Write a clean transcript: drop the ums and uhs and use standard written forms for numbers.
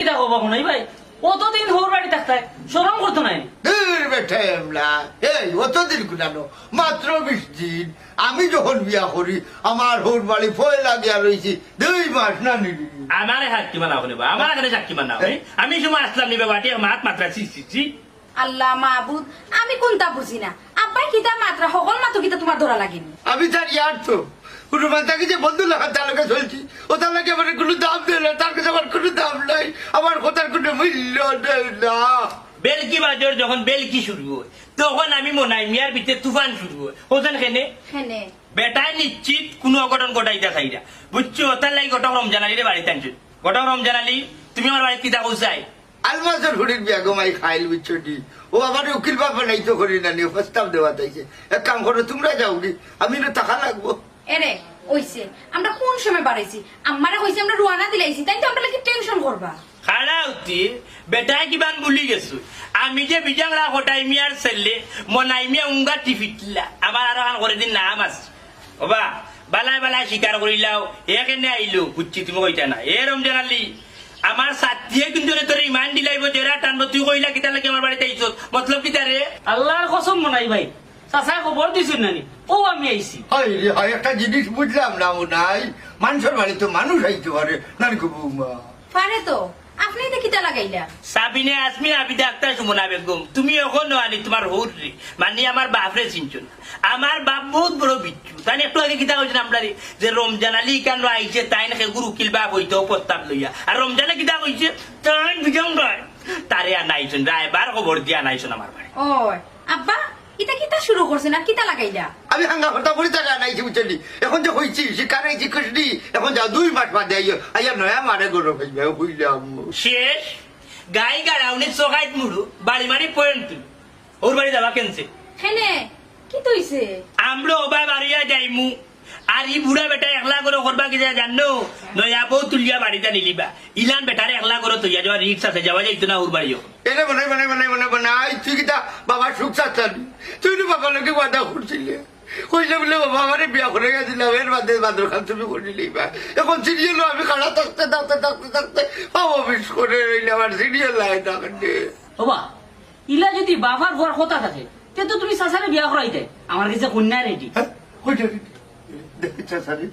দেখো বাবু নাই ভাই অতদিন হোর বাড়ি থাকতে শরম করতো নাই অতদিন কুলানো মাত্র 20 দিন। আমি যখন বিয়া করি আমার হোর বাড়ি ফয়লা গিয়া রয়েছি 2 মাস না নিবি। আমার সাক্ষী মানাও নেবা আমার এখানে সাক্ষী মানাও আমি সময় আসলাম নিবে বাটি মাত মাত্রা ছি আল্লাহ মাহবুদ আমি কোনটা বুঝি না আব্বাই কিতা মাত্রা সকল মাত্র কিতা তোমার ধরা লাগেনি আমি তার ইয়ার তো কোনো মাতাকে যে বন্ধু লাগা তার লগে চলছি ও তার লগে আমার কোনো দাম দেয় না, তার কাছে আমার কোনো দাম নাই, আমার কথার কোনো মূল্য দেয় না। বেলকি বাজর যখন বেলকি শুরু হয় তখন আমি মনাই মিয়ার ভিতরে তুফান শুরু হয় ওখান খেনে হেনে বেটায় নিশ্চিত কোনো অঘটন ঘটাইতে চাইরা বুঝছো ওটার লাগি গোটা রমজান আলী বাড়িতে আনছো গোটা রমজান আলী তুমি আমার বাড়িতে কিতা কৌসাই আলমাসের হুড়ির বিয়া গোমাই খাইল বিচ্ছটি ও আমার উকিল বাবা নাই তো করি না নিয়ে প্রস্তাব দেওয়া তাইছে। এক কাম করো তোমরা যাও কি আমি না টাকা লাগবো। এরে ওইছে আমরা কোন সময় বাড়াইছি আমারে কইছে আমরা রুয়ানা দিলাইছি তাই তো আমরা লাগি টেনশন করবা খাড়া উঠি বেটায় কিবান বুলি গেছো আমি যে বিজাংরা হটাই মিয়ার ছেলে মনাই মিয়া উঙ্গা টিফিটলা আমার আরো হান করে দিন নাম আছে বাবা বালাই বালাই স্বীকার করিলাও এখানে আইলো বুঝছি তুমি কইতা না এ রমজান আলী আমার সাথিয়ে কিন্তু তোর ইমান দিলাইব জেরা টানবো তুই কইলা কিতা লাগে আমার বাড়িতে আইছ মতলব কিতা রে আল্লাহর কসম মনাই ভাই চাচা খবর দিছেন নানি ও আমি আইছি হয় রে হয় একটা জিনিস বুঝলাম না ও নাই মানুষের বাড়ি তো মানুষ আইতে পারে নানি গো বৌমা পারে তো আপনি তো কিতা লাগাইলা সাবিনে আসমি আবিদা আক্তার সুমনা বেগম তুমি এখন আনি তোমার হৌর রে মানে আমার বাপরে চিনছ না আমার বাপ বহুত বড় বিচ্ছু তাই একটু আগে কিতা কইছেন আমরা যে রমজান আলী কেন আইছে তাই নাকি গুরু উকিল বাপ হইতো প্রস্তাব লইয়া আর রমজানে কিতা কইছে তাই বিজং রায় তারে আনাইছেন রায়বার খবর দিয়া আনাইছেন আমার বাড়ি ও আব্বা ইতা কিতা শুরু করছেন আর কিতা লাগাইলা আমি হাঙ্গা হতা করে টাকা নাইছি বুঝলি এখন যে হইছি শিকার আইছি কৃষ্ণি এখন যাও 2 মাস বাদে আইও আইয়া নয়া মারে গরো হইবে হইলাম শেষ গাই গাড়াউনি চকাইত মুড়ু বাড়ি মারি পয়েন্ট তুল ওর বাড়ি যাবা কেনছে হেনে কি তইছে আমরা ওবাই বাড়িয়া যাইমু আর ই বুড়া বেটা একলা করে করবা কি যায় জানো নয়া বউ তুলিয়া বাড়িতে নিলিবা ইলান বেটারে একলা করে তৈয়া যাওয়া রিক্স আছে যাওয়া যাইতো না ওর বাড়িও এনে বানাই তুই কিতা বাবা সুখ চাচ্ছালি তুই তো বাবা লোকে বাধা করছিলে কইলে বলে বাবা আমার বিয়া করে গেছিলাম এর বাদে বাদর খান তুমি করিলি এখন সিরিয়াল আমি খাড়া থাকতে অফিস করে রইলে আমার সিরিয়াল লাই থাকতে বাবা ইলা যদি বাবার ঘর কথা থাকে তে তো তুমি চাচারে বিয়া করাইতে আমার কাছে কন্যা রেডি হ্যাঁ কইটা দেখি চাচারি